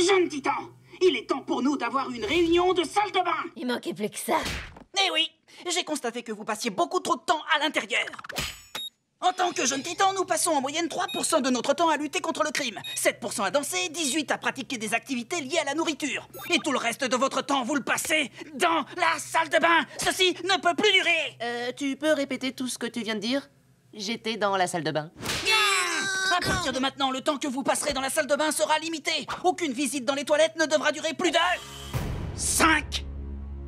Jeune titan, il est temps pour nous d'avoir une réunion de salle de bain. Il manquait plus que ça. Eh oui, j'ai constaté que vous passiez beaucoup trop de temps à l'intérieur. En tant que jeune titan, nous passons en moyenne 3% de notre temps à lutter contre le crime, 7% à danser, 18% à pratiquer des activités liées à la nourriture. Et tout le reste de votre temps, vous le passez dans la salle de bain. Ceci ne peut plus durer. Tu peux répéter tout ce que tu viens de dire? J'étais dans la salle de bain. À partir de maintenant, le temps que vous passerez dans la salle de bain sera limité. Aucune visite dans les toilettes ne devra durer plus de 5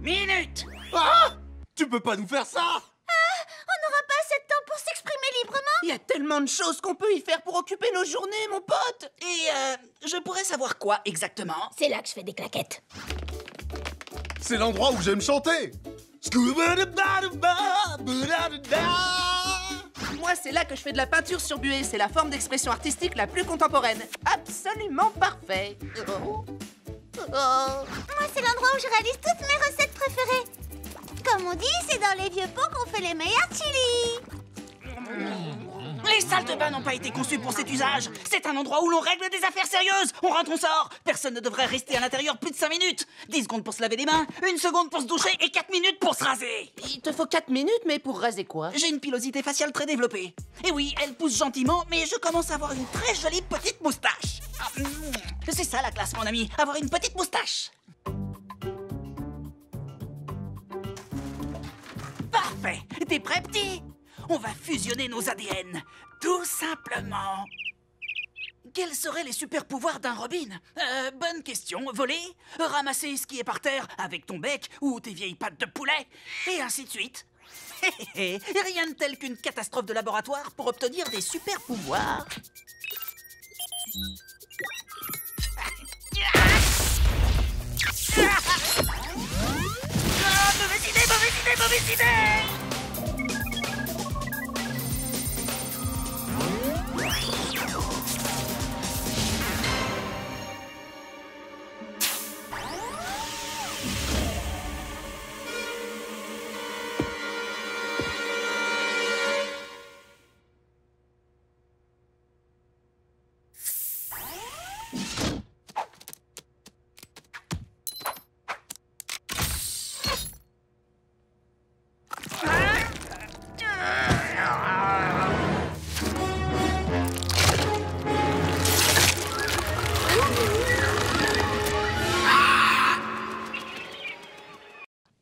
minutes. Ah! Tu peux pas nous faire ça! On n'aura pas assez de temps pour s'exprimer librement. Il y a tellement de choses qu'on peut y faire pour occuper nos journées, mon pote! Et je pourrais savoir quoi exactement? C'est là que je fais des claquettes. C'est l'endroit où j'aime chanter! Moi, c'est là que je fais de la peinture sur buée. C'est la forme d'expression artistique la plus contemporaine. Absolument parfait. Moi, c'est l'endroit où je réalise toutes mes recettes préférées. Comme on dit, c'est dans les vieux pots qu'on fait les meilleurs chilis. Les salles de bain n'ont pas été conçues pour cet usage. C'est un endroit où l'on règle des affaires sérieuses. On rentre, on sort. Personne ne devrait rester à l'intérieur plus de 5 minutes. 10 secondes pour se laver les mains, 1 seconde pour se doucher et 4 minutes pour se raser. Il te faut 4 minutes, mais pour raser quoi? J'ai une pilosité faciale très développée. Et oui, elle pousse gentiment, mais je commence à avoir une très jolie petite moustache. C'est ça la classe, mon ami, avoir une petite moustache. Parfait. T'es prêt, petit? On va fusionner nos ADN. Tout simplement. Quels seraient les super pouvoirs d'un Robin? Bonne question. Voler? Ramasser ce qui est par terre avec ton bec ou tes vieilles pattes de poulet? Et ainsi de suite. Rien de tel qu'une catastrophe de laboratoire pour obtenir des super pouvoirs. Mauvaise idée, mauvaise idée, mauvaise idée!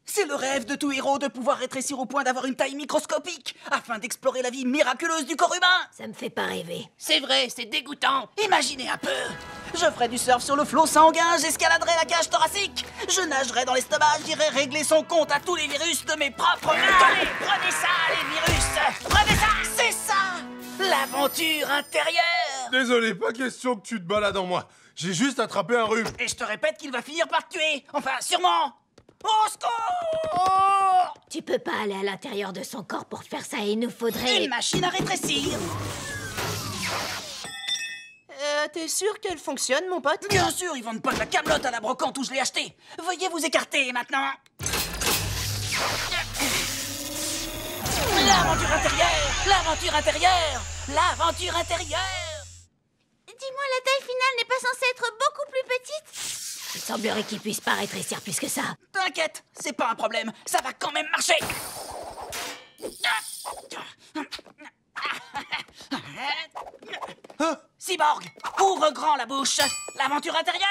C'est le rêve de tout héros de pouvoir rétrécir au point d'avoir une taille microscopique afin d'explorer la vie miraculeuse du corps humain. Ça me fait pas rêver. C'est vrai, c'est dégoûtant. Imaginez un peu. Je ferais du surf sur le flot sanguin, j'escaladerais la cage thoracique, je nagerais dans l'estomac, j'irais régler son compte à tous les virus de mes propres mains. Allez, prenez ça, les virus. Prenez ça, c'est ça, l'aventure intérieure. Désolé, pas question que tu te balades en moi. J'ai juste attrapé un rhume. Et je te répète qu'il va finir par te tuer. Enfin, sûrement. Au secours! Tu peux pas aller à l'intérieur de son corps pour faire ça, il nous faudrait... Une machine à rétrécir. T'es sûr qu'elle fonctionne, mon pote? Bien sûr, ils vendent pas de la camelote à la brocante où je l'ai acheté. Veuillez vous écarter maintenant. L'aventure intérieure! L'aventure intérieure! L'aventure intérieure! Dis-moi, la taille finale n'est pas censée être beaucoup plus petite? Il semblerait qu'il puisse pas rétrécir plus que ça. T'inquiète, c'est pas un problème, ça va quand même marcher. Cyborg, ouvre grand la bouche. L'aventure intérieure.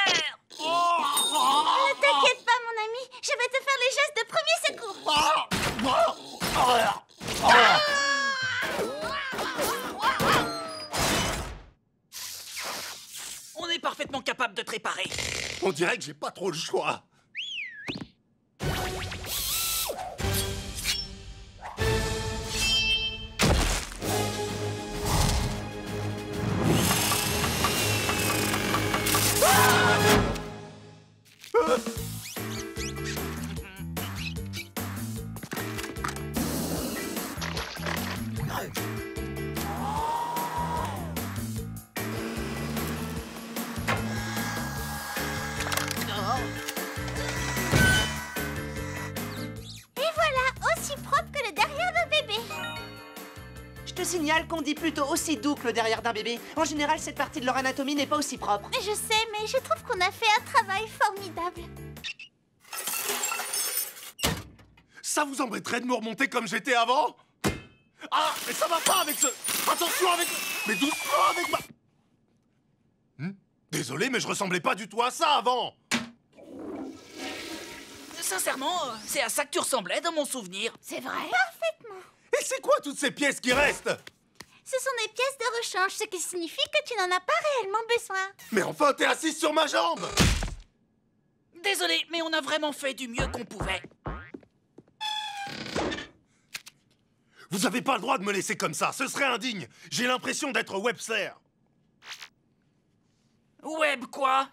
Ne t'inquiète pas, mon ami, je vais te faire les gestes de premier secours. On est parfaitement capable de te réparer. On dirait que j'ai pas trop le choix. signale qu'on dit plutôt aussi doux que le derrière d'un bébé. En général, cette partie de leur anatomie n'est pas aussi propre. Mais je sais, mais je trouve qu'on a fait un travail formidable. Ça vous embêterait de me remonter comme j'étais avant? Ah, mais ça va pas avec ce... Attention avec... Mais doucement avec ma... Désolé, mais je ressemblais pas du tout à ça avant. Sincèrement, c'est à ça que tu ressemblais dans mon souvenir. C'est vrai? Parfaitement. Et c'est quoi toutes ces pièces qui restent? Ce sont des pièces de rechange, ce qui signifie que tu n'en as pas réellement besoin. Mais enfin, t'es assise sur ma jambe! Désolé, mais on a vraiment fait du mieux qu'on pouvait. Vous avez pas le droit de me laisser comme ça, ce serait indigne. J'ai l'impression d'être Webster. Web quoi?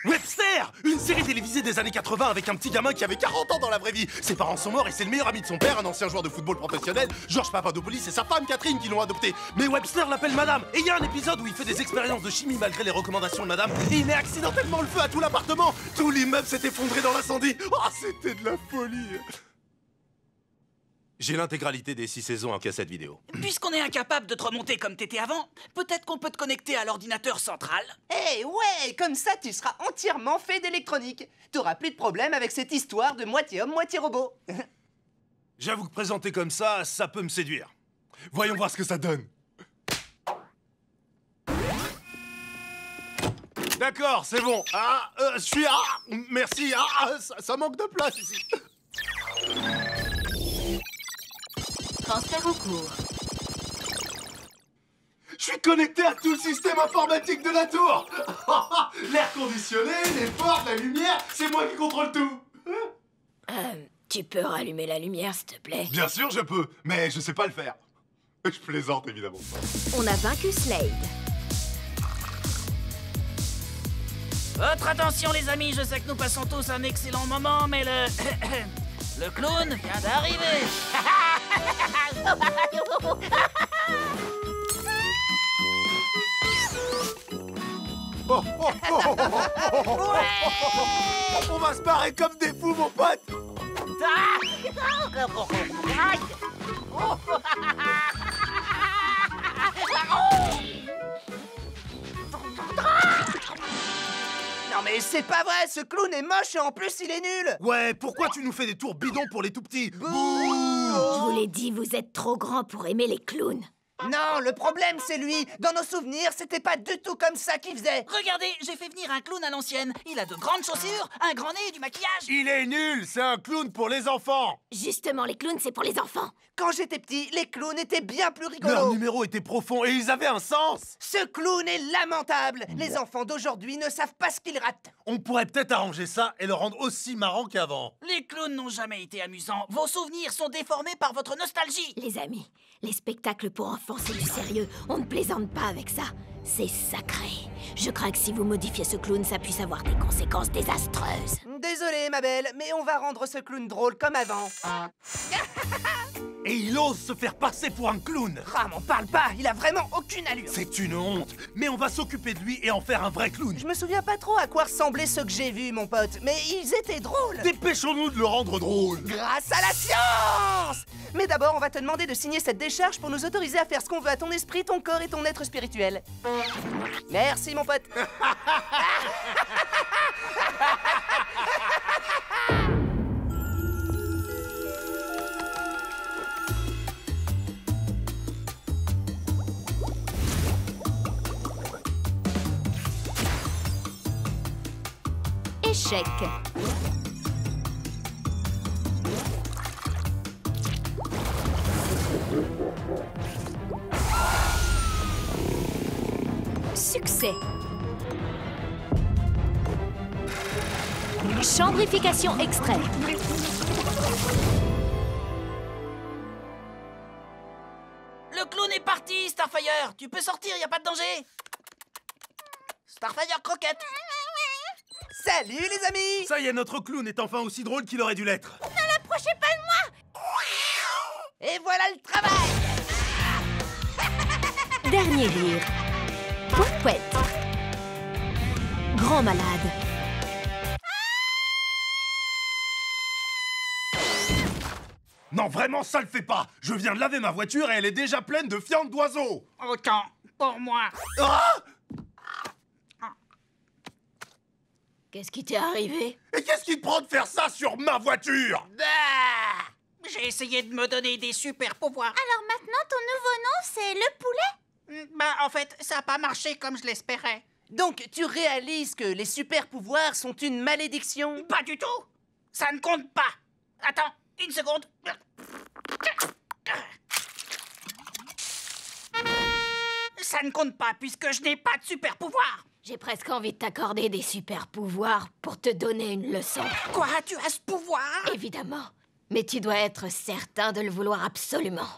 Webster! Une série télévisée des années 80 avec un petit gamin qui avait 40 ans dans la vraie vie. Ses parents sont morts et c'est le meilleur ami de son père, un ancien joueur de football professionnel, George Papadopoulos, et sa femme Catherine qui l'ont adopté. Mais Webster l'appelle Madame. Et il y a un épisode où il fait des expériences de chimie malgré les recommandations de Madame. Et il met accidentellement le feu à tout l'appartement. Tout l'immeuble s'est effondré dans l'incendie. Oh, c'était de la folie. J'ai l'intégralité des 6 saisons en cassette vidéo. Puisqu'on est incapable de te remonter comme t'étais avant, peut-être qu'on peut te connecter à l'ordinateur central. Eh ouais, comme ça tu seras entièrement fait d'électronique. T'auras plus de problème avec cette histoire de moitié homme, moitié robot. J'avoue que présenter comme ça peut me séduire. Voyons voir ce que ça donne. D'accord, c'est bon. Ah, je suis... Ah, merci. Ah, ça manque de place ici. Transfert en cours. Je suis connecté à tout le système informatique de la tour. L'air conditionné, les portes, la lumière, c'est moi qui contrôle tout. Tu peux rallumer la lumière, s'il te plaît? Bien sûr, je peux, mais je sais pas le faire. Je plaisante, évidemment. On a vaincu Slade. Votre attention les amis, je sais que nous passons tous un excellent moment, mais le... le clown vient d'arriver. On va se barrer comme des fous, mon pote. Non mais c'est pas vrai, ce clown est moche et en plus il est nul. Ouais, pourquoi tu nous fais des tours bidons pour les tout petits? Bouh! Je vous l'ai dit, vous êtes trop grand pour aimer les clowns. Non, le problème c'est lui. Dans nos souvenirs, c'était pas du tout comme ça qu'il faisait. Regardez, j'ai fait venir un clown à l'ancienne. Il a de grandes chaussures, un grand nez et du maquillage. Il est nul, c'est un clown pour les enfants. Justement, les clowns, c'est pour les enfants. Quand j'étais petit, les clowns étaient bien plus Leur rigolos. numéro était profond et ils avaient un sens. Ce clown est lamentable. Les enfants d'aujourd'hui ne savent pas ce qu'ils ratent. On pourrait peut-être arranger ça et le rendre aussi marrant qu'avant. Les clowns n'ont jamais été amusants. Vos souvenirs sont déformés par votre nostalgie. Les amis, les spectacles pour enfants, c'est du sérieux. On ne plaisante pas avec ça. C'est sacré. Je crains que si vous modifiez ce clown, ça puisse avoir des conséquences désastreuses. Désolé, ma belle, mais on va rendre ce clown drôle comme avant. Et il ose se faire passer pour un clown. Ah, m'en parle pas, il a vraiment aucune allure. C'est une honte. Mais on va s'occuper de lui et en faire un vrai clown. Je me souviens pas trop à quoi ressemblaient ceux que j'ai vus, mon pote, mais ils étaient drôles. Dépêchons-nous de le rendre drôle. Grâce à la science! Mais d'abord, on va te demander de signer cette décharge pour nous autoriser à faire ce qu'on veut à ton esprit, ton corps et ton être spirituel. Merci, mon pote. Échec. Succès. Chambrification extrême. Le clown est parti, Starfire. Tu peux sortir, y a pas de danger. Starfire croquette. Salut, les amis! Ça y est, notre clown est enfin aussi drôle qu'il aurait dû l'être. Approchez pas de moi! Et voilà le travail! Dernier rire. Pouet-pouet. Grand malade. Non, vraiment, ça le fait pas. Je viens de laver ma voiture et elle est déjà pleine de fientes d'oiseaux. Autant pour moi. Ah! Qu'est-ce qui t'est arrivé? Et qu'est-ce qui te prend de faire ça sur ma voiture? Ah, j'ai essayé de me donner des super pouvoirs. Alors maintenant, ton nouveau nom, c'est le poulet? Bah, en fait, ça n'a pas marché comme je l'espérais. Donc, tu réalises que les super pouvoirs sont une malédiction? Pas du tout. Ça ne compte pas. Attends, une seconde. Ça ne compte pas puisque je n'ai pas de super pouvoir. J'ai presque envie de t'accorder des super pouvoirs pour te donner une leçon. Quoi, tu as ce pouvoir? Évidemment. Mais tu dois être certain de le vouloir absolument.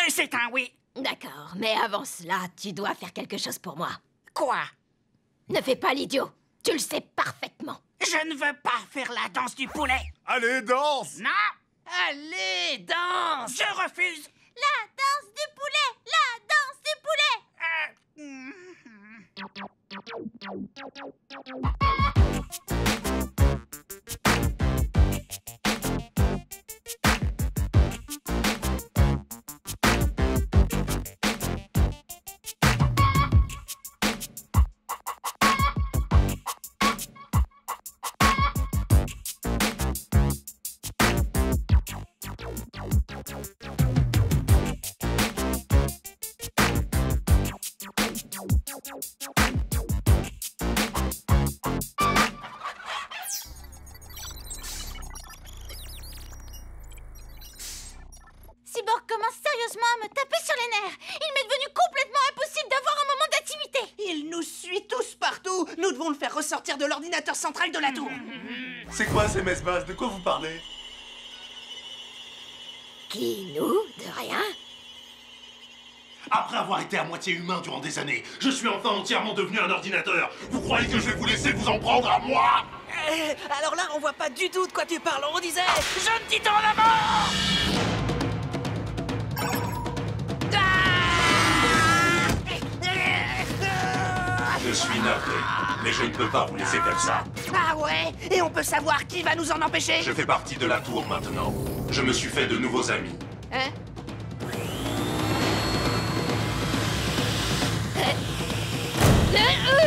C'est un oui. D'accord, mais avant cela, tu dois faire quelque chose pour moi. Quoi? Ne fais pas l'idiot. Tu le sais parfaitement. Je ne veux pas faire la danse du poulet. Allez, danse! Non, Allez, danse! je refuse. La danse du poulet! La danse du poulet! Cyborg commence sérieusement à me taper sur les nerfs. Il m'est devenu complètement impossible d'avoir un moment d'intimité. Il nous suit tous partout. Nous devons le faire ressortir de l'ordinateur central de la tour. C'est quoi ces messes basses? De quoi vous parlez? Qui, nous? De rien? Après avoir été à moitié humain durant des années, je suis enfin entièrement devenu un ordinateur. Vous croyez que je vais vous laisser vous en prendre à moi? Alors là, on voit pas du tout de quoi tu parles. On disait... Jeune titan à la mort! Je suis navré, mais je ne peux pas vous laisser faire ça. Ah ouais? Et on peut savoir qui va nous en empêcher? Je fais partie de la tour maintenant. Je me suis fait de nouveaux amis. Hein?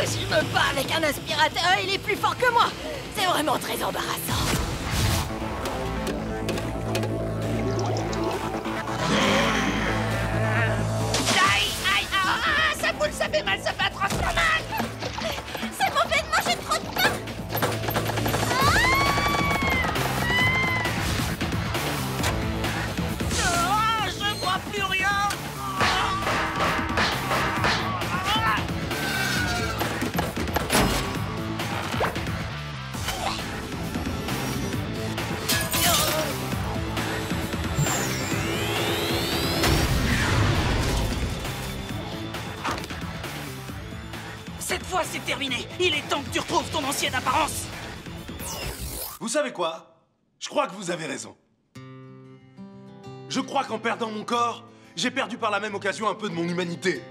Je me bats avec un aspirateur, il est plus fort que moi. C'est vraiment très embarrassant. Aïe, aïe, ah, ça boule, ça fait mal, ça fait atrocement mal! C'est mauvais de manger trop de pain. Ah, je vois plus rien! Cette fois, c'est terminé. Il est temps que tu retrouves ton ancienne apparence. Vous savez quoi? Je crois que vous avez raison. Je crois qu'en perdant mon corps, j'ai perdu par la même occasion un peu de mon humanité.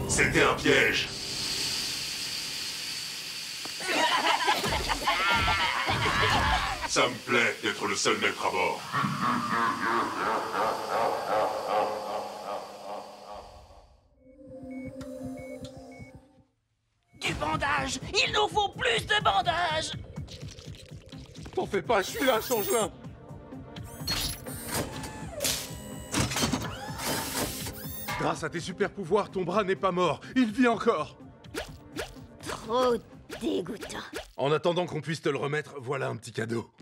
C'était un piège. Ça me plaît d'être le seul maître à bord. Du bandage! Il nous faut plus de bandage! T'en fais pas, je suis là, Changelin. Grâce à tes super pouvoirs, ton bras n'est pas mort. Il vit encore. Trop dégoûtant. En attendant qu'on puisse te le remettre, voilà un petit cadeau.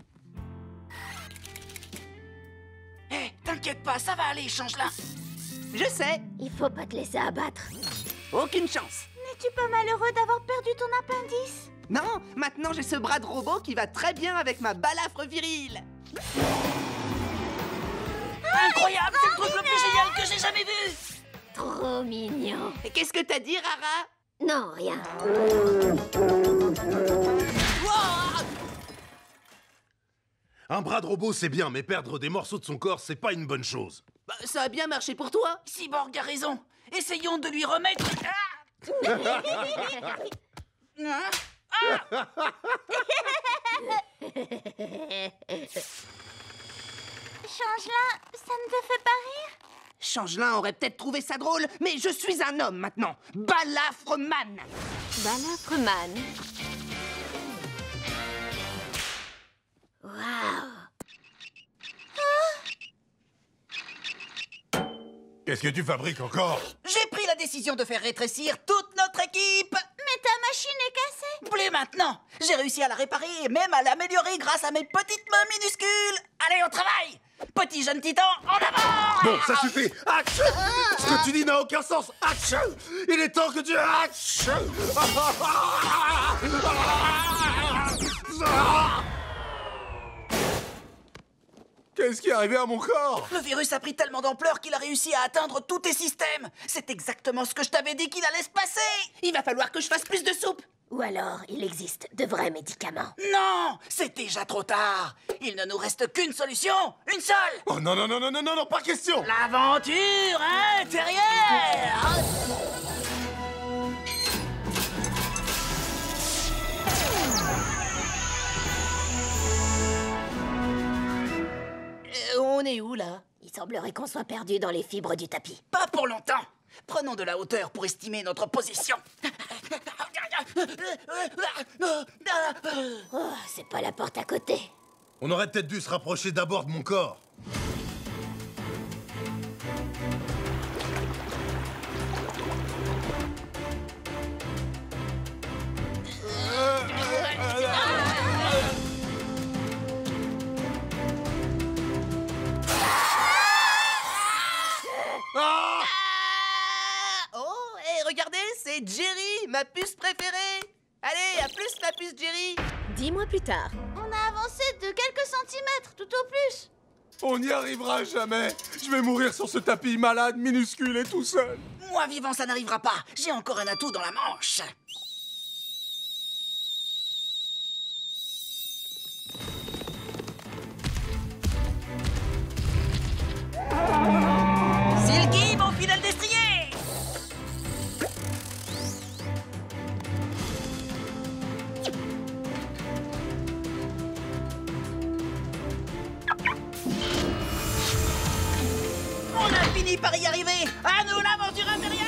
Hé, t'inquiète pas, ça va aller, change-la! Je sais. Il faut pas te laisser abattre. Aucune chance. N'es-tu pas malheureux d'avoir perdu ton appendice? Non, maintenant j'ai ce bras de robot qui va très bien avec ma balafre virile. Incroyable, c'est le truc le plus génial que j'ai jamais vu! Trop mignon. Et qu'est-ce que t'as dit, Rara? Non, rien. Wow! Un bras de robot, c'est bien, mais perdre des morceaux de son corps, c'est pas une bonne chose. Bah, ça a bien marché pour toi. Cyborg a raison. Essayons de lui remettre... Ah! Hein? Changelin, ça ne te fait pas rire? Changelin aurait peut-être trouvé ça drôle, mais je suis un homme maintenant. Balafreman. Balafreman. Waouh. Qu'est-ce que tu fabriques encore? J'ai pris la décision de faire rétrécir toute notre équipe. Mais ta machine est cassée. Plus maintenant. J'ai réussi à la réparer et même à l'améliorer grâce à mes petites mains minuscules. Allez, au travail. Petit jeune titan, en avant! Bon, ça suffit. Action! Ce que tu dis n'a aucun sens. Action! Il est temps que tu... Action! Qu'est-ce qui est arrivé à mon corps? Le virus a pris tellement d'ampleur qu'il a réussi à atteindre tous tes systèmes. C'est exactement ce que je t'avais dit qu'il allait se passer. Il va falloir que je fasse plus de soupe. Ou alors, il existe de vrais médicaments. Non, c'est déjà trop tard. Il ne nous reste qu'une solution, une seule. Oh non, non, non, non, non, non, non, pas question! L'aventure intérieure. On est où, là? Il semblerait qu'on soit perdu dans les fibres du tapis. Pas pour longtemps. Prenons de la hauteur pour estimer notre position. Oh, c'est pas la porte à côté. On aurait peut-être dû se rapprocher d'abord de mon corps. Ah! Oh, et regardez, c'est Jerry, ma puce préférée. Allez, à plus, ma puce Jerry. 10 mois plus tard. On a avancé de quelques centimètres, tout au plus. On n'y arrivera jamais. Je vais mourir sur ce tapis malade, minuscule et tout seul. Moi vivant, ça n'arrivera pas. J'ai encore un atout dans la manche. Silky, mon fidèle destrier! On a fini par y arriver! À nous l'aventure intérieure!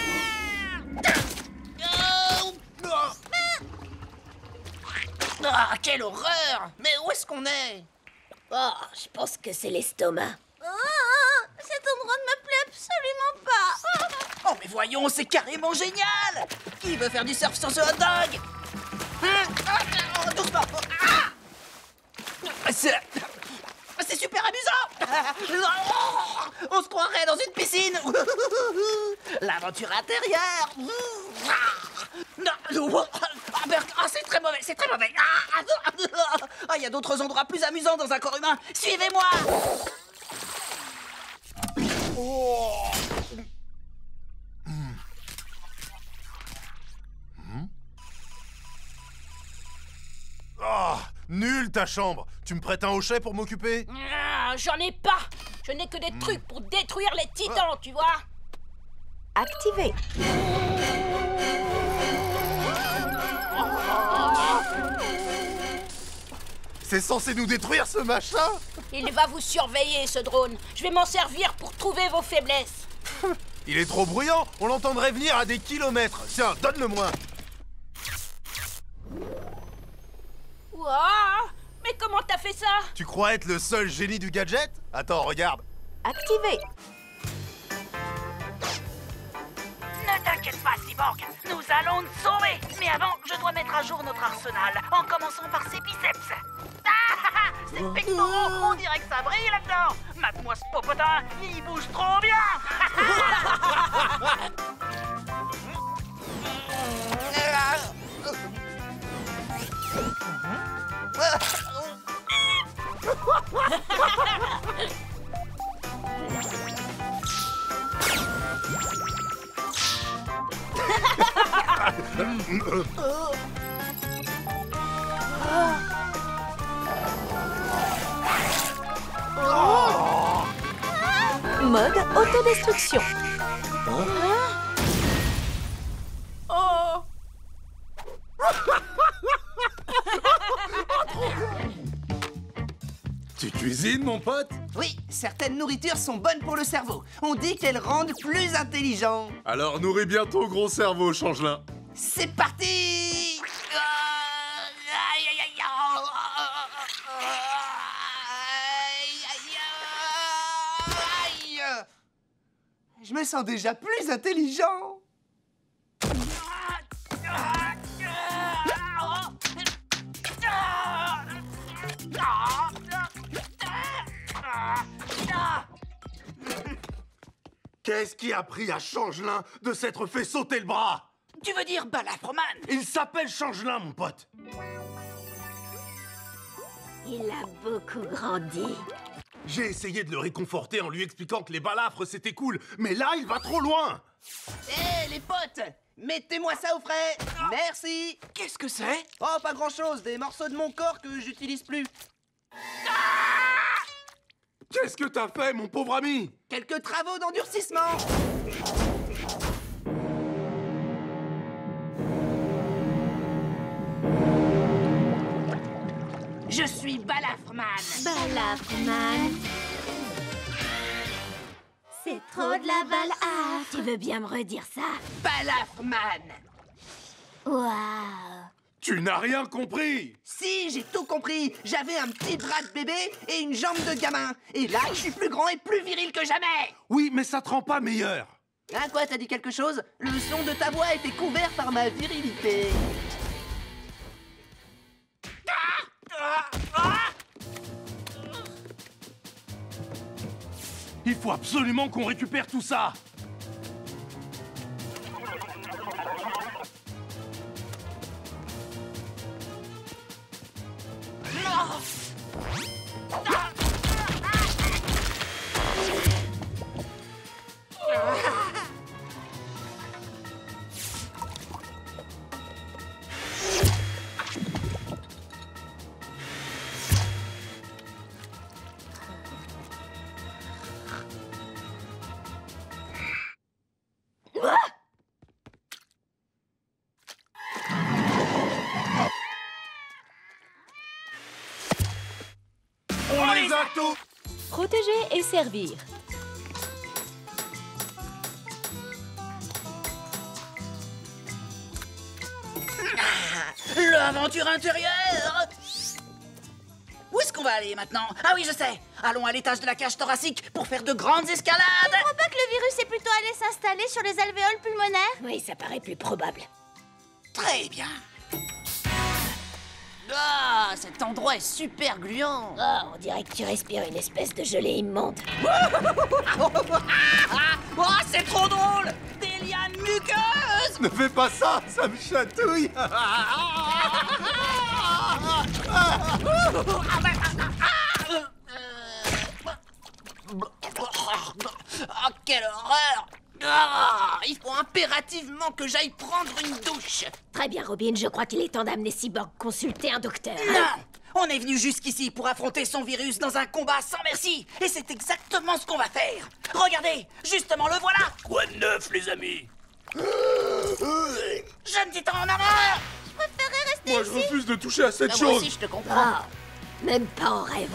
Ah, quelle horreur! Mais où est-ce qu'on est? Oh, je pense que c'est l'estomac. Cet endroit ne me plaît absolument pas. Oh, mais voyons, c'est carrément génial! Qui veut faire du surf sur ce hot dog? Doucement! C'est super amusant! On se croirait dans une piscine! L'aventure intérieure! C'est très mauvais, c'est très mauvais! Il y a d'autres endroits plus amusants dans un corps humain! Suivez-moi! Ah, nul ta chambre. Tu me prêtes un hochet pour m'occuper? J'en ai pas. Je n'ai que des trucs pour détruire les titans, tu vois. Activé. C'est censé nous détruire ce machin? Il va vous surveiller, ce drone. Je vais m'en servir pour trouver vos faiblesses. Il est trop bruyant, on l'entendrait venir à des kilomètres. Tiens, donne-le-moi. Ouah, mais comment t'as fait ça? Tu crois être le seul génie du gadget? Attends, regarde. Activé. Ne t'inquiète pas, Cyborg, nous allons te sauver. Mais avant, je dois mettre à jour notre arsenal, en commençant par ses biceps. Ah, ces pectoraux, on dirait que ça brille là-dedans. Mate-moi ce popotin, il bouge trop bien. Mode autodestruction. Catherine, mon pote? Oui, certaines nourritures sont bonnes pour le cerveau. On dit qu'elles rendent plus intelligent. Alors nourris bien ton gros cerveau, Changelin. C'est parti! Aïe, aïe, aïe, aïe, aïe, aïe. Je me sens déjà plus intelligent. Qu'est-ce qui a pris à Changelin de s'être fait sauter le bras? Tu veux dire Balafreman? Il s'appelle Changelin, mon pote. Il a beaucoup grandi. J'ai essayé de le réconforter en lui expliquant que les balafres c'était cool, mais là il va trop loin. Hé, les potes! Mettez-moi ça au frais! Merci! Qu'est-ce que c'est? Oh, pas grand-chose, des morceaux de mon corps que j'utilise plus. Qu'est-ce que t'as fait, mon pauvre ami? Quelques travaux d'endurcissement. Je suis Balafreman. Balafreman. C'est trop de la balafre. Tu veux bien me redire ça? Balafreman. Waouh. Tu n'as rien compris. Si, j'ai tout compris. J'avais un petit bras de bébé et une jambe de gamin. Et là, je suis plus grand et plus viril que jamais. Oui, mais ça te rend pas meilleur. Hein, quoi, t'as dit quelque chose? Le son de ta voix était couvert par ma virilité. Il faut absolument qu'on récupère tout ça. On les a tous. Protéger et servir. L'aventure intérieure! Où est-ce qu'on va aller maintenant? Ah oui, je sais! Allons à l'étage de la cage thoracique pour faire de grandes escalades! Tu crois pas que le virus est plutôt allé s'installer sur les alvéoles pulmonaires? Oui, ça paraît plus probable. Très bien! Ah, cet endroit est super gluant. Oh, on dirait que tu respires une espèce de gelée immonde. Oh, c'est trop drôle! Des lianes muqueuses! Ne fais pas ça, ça me chatouille. Oh, quelle horreur! Ah, il faut impérativement que j'aille prendre une douche. Très bien, Robin, je crois qu'il est temps d'amener Cyborg consulter un docteur. Non! On est venu jusqu'ici pour affronter son virus dans un combat sans merci! Et c'est exactement ce qu'on va faire! Regardez! Justement, le voilà! Quoi de neuf, les amis? Jeune titan en armure! Je préférerais rester Moi, ici. je refuse de toucher à cette Ah, moi chose. aussi, je te comprends. Oh, même pas en rêve.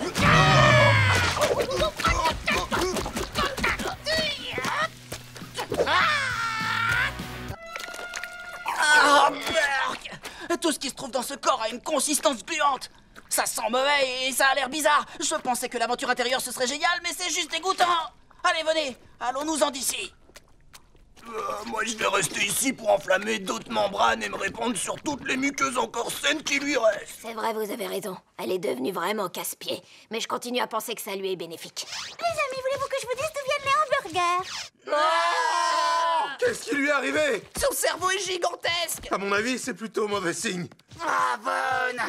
Oh, berk! Tout ce qui se trouve dans ce corps a une consistance gluante! Ça sent mauvais et ça a l'air bizarre! Je pensais que l'aventure intérieure ce serait génial, mais c'est juste dégoûtant! Allez, venez! Allons-nous-en d'ici! Moi, je vais rester ici pour enflammer d'autres membranes et me répandre sur toutes les muqueuses encore saines qui lui restent. C'est vrai, vous avez raison. Elle est devenue vraiment casse-pied. Mais je continue à penser que ça lui est bénéfique. Les amis, voulez-vous que je vous dise d'où viennent les hamburgers? Qu'est-ce qui lui est arrivé? Son cerveau est gigantesque. À mon avis, c'est plutôt mauvais signe. Ah, bonne!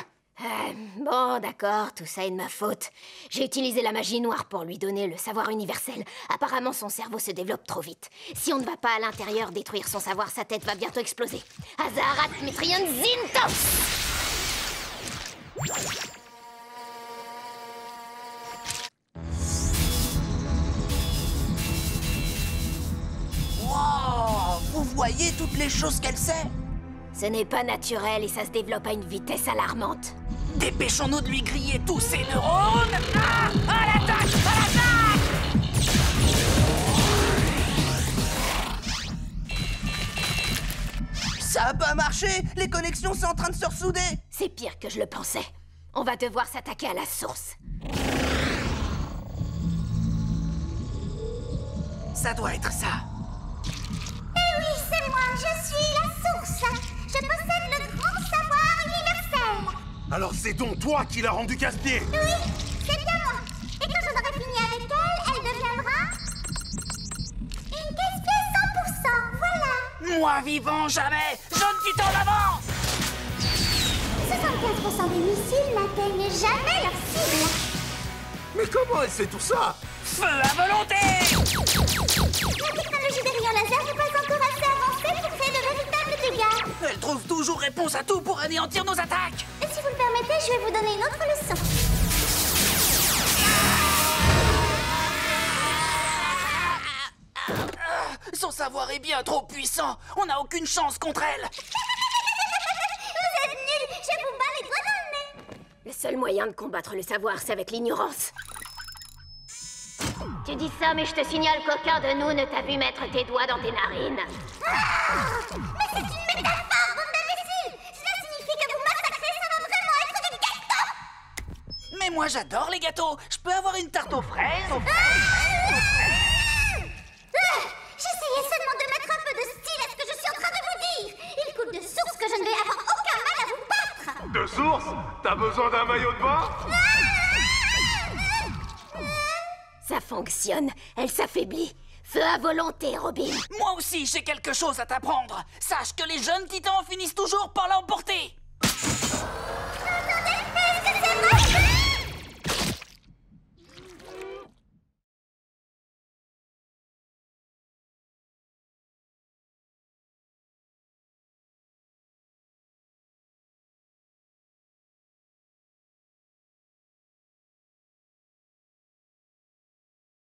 Bon, d'accord, tout ça est de ma faute. J'ai utilisé la magie noire pour lui donner le savoir universel. Apparemment, son cerveau se développe trop vite. Si on ne va pas à l'intérieur détruire son savoir, sa tête va bientôt exploser. Azarat Mitrion Zinto! Wow! Vous voyez toutes les choses qu'elle sait? Ce n'est pas naturel et ça se développe à une vitesse alarmante. Dépêchons-nous de lui griller tous ses neurones. Ah, à l'attaque! À l'attaque! Ça a pas marché! Les connexions sont en train de se ressouder! C'est pire que je le pensais. On va devoir s'attaquer à la source. Ça doit être ça. Eh oui, c'est moi, je suis la source. Je possède le grand savoir universel. Alors c'est donc toi qui l'as rendu casse-pied! Oui, c'est bien moi. Et quand j'en aurai fini avec elle, elle deviendra une casse-pied 100%, voilà. Moi vivant jamais! Jeune titan d'avance! 75% des missiles n'atteignent jamais leur cible. Mais comment elle sait tout ça? Feu à volonté! La technologie des rayons laser n'est pas encore assez avancée pour créer de véritables dégâts. Elle trouve toujours réponse à tout pour anéantir nos attaques! Et si vous le permettez, je vais vous donner une autre leçon. Son savoir est bien trop puissant! On n'a aucune chance contre elle! Vous êtes nuls, je vous bats les doigts dans le nez. Le seul moyen de combattre le savoir, c'est avec l'ignorance. Tu dis ça, mais je te signale qu'aucun de nous ne t'a vu mettre tes doigts dans tes narines. Mais c'est une métaphore, bande d'imbéciles. Cela signifie que vous massacrer, ça va vraiment être des gâteaux. Mais moi j'adore les gâteaux! Je peux avoir une tarte aux fraises? J'essayais seulement de mettre un peu de style à ce que je suis en train de vous dire. Il coule de source que je ne vais avoir aucun mal à vous battre. De source? T'as besoin d'un maillot de bain? Ça fonctionne, elle s'affaiblit. Feu à volonté, Robin. Moi aussi j'ai quelque chose à t'apprendre! Sache que les jeunes titans finissent toujours par l'emporter!